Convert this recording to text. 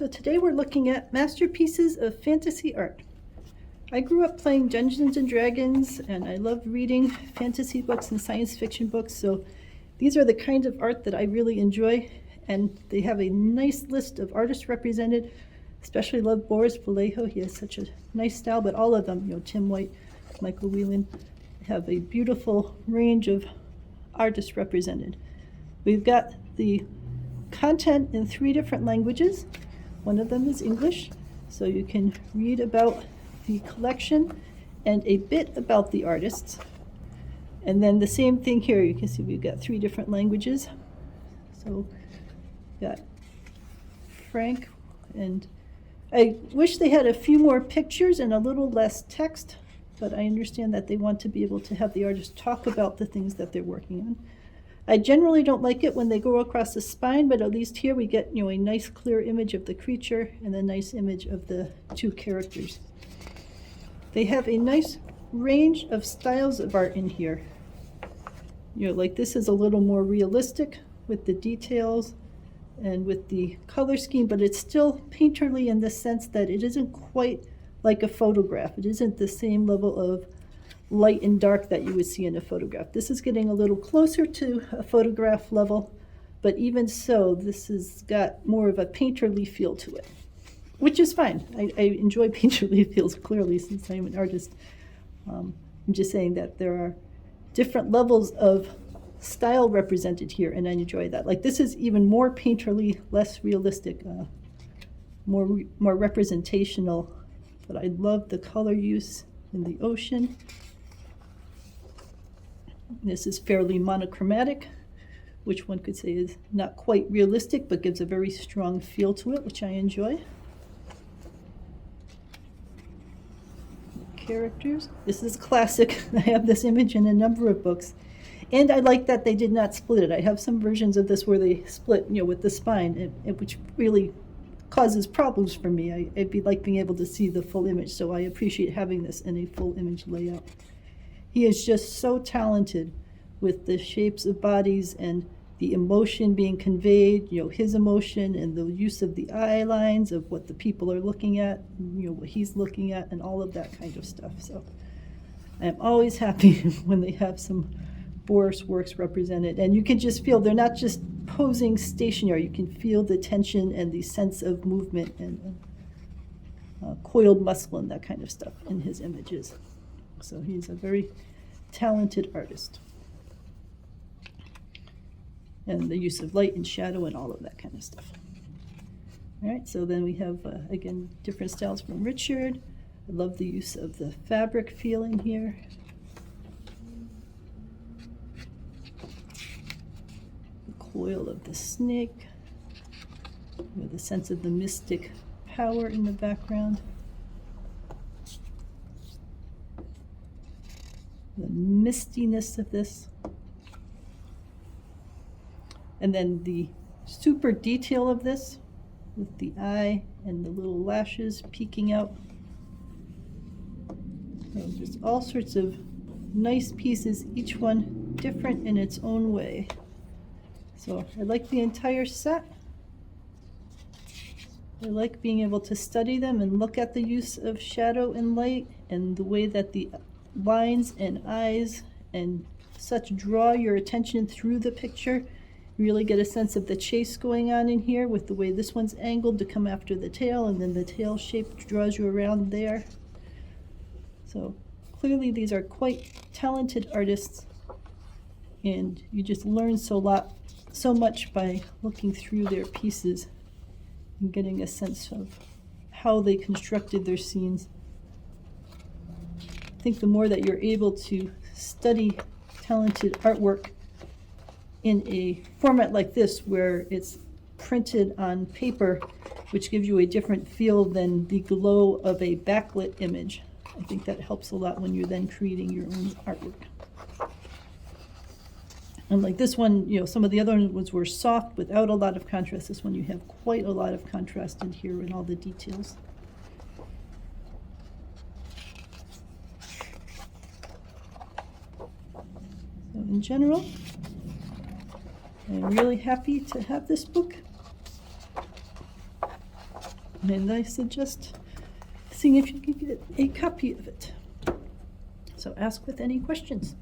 So today we're looking at masterpieces of fantasy art. I grew up playing Dungeons and Dragons, and I love reading fantasy books and science fiction books, so these are the kind of art that I really enjoy, and they have a nice list of artists represented. Especially love Boris Vallejo. He has such a nice style, but all of them, Tim White, Michael Whelan, have a beautiful range of artists represented. We've got the content in 3 different languages. One of them is English, so you can read about the collection and a bit about the artists. And then the same thing here, you can see we've got 3 different languages. So we've got Frank, and I wish they had a few more pictures and a little less text, but I understand that they want to be able to have the artist talk about the things that they're working on. I generally don't like it when they go across the spine, but at least here we get a nice clear image of the creature and a nice image of the 2 characters. They have a nice range of styles of art in here. Like this is a little more realistic with the details and with the color scheme, but it's still painterly in the sense that it isn't quite like a photograph. It isn't the same level of light and dark that you would see in a photograph. This is getting a little closer to a photograph level, but even so, this has got more of a painterly feel to it, which is fine. I enjoy painterly feels clearly since I'm an artist. I'm just saying that there are different levels of style represented here, and I enjoy that. Like this is even more painterly, less realistic, more representational, but I love the color use in the ocean. This is fairly monochromatic, which one could say is not quite realistic, but gives a very strong feel to it, which I enjoy. Characters. This is classic. I have this image in a number of books. And I like that they did not split it. I have some versions of this where they split, with the spine, which really causes problems for me. I'd like being able to see the full image, so I appreciate having this in a full image layout. He is just so talented with the shapes of bodies and the emotion being conveyed, his emotion and the use of the eye lines of what the people are looking at, what he's looking at, and all of that kind of stuff. So I'm always happy when they have some Boris works represented, and you can just feel they're not just posing stationary. You can feel the tension and the sense of movement and coiled muscle and that kind of stuff in his images. So he's a very talented artist. And the use of light and shadow and all of that kind of stuff. All right, so then we have, again, different styles from Richard. I love the use of the fabric feeling here. The coil of the snake. The sense of the mystic power in the background. The mistiness of this. And then the super detail of this with the eye and the little lashes peeking out. And just all sorts of nice pieces, each one different in its own way. So I like the entire set. I like being able to study them and look at the use of shadow and light and the way that the lines and eyes and such draw your attention through the picture. You really get a sense of the chase going on in here with the way this one's angled to come after the tail, and then the tail shape draws you around there. So clearly these are quite talented artists, and you just learn so much by looking through their pieces and getting a sense of how they constructed their scenes. I think the more that you're able to study talented artwork in a format like this, where it's printed on paper, which gives you a different feel than the glow of a backlit image, I think that helps a lot when you're then creating your own artwork. And like this one, some of the other ones were soft without a lot of contrast. This one you have quite a lot of contrast in here in all the details. So in general, I'm really happy to have this book. and I suggest seeing if you can get a copy of it. So ask with any questions.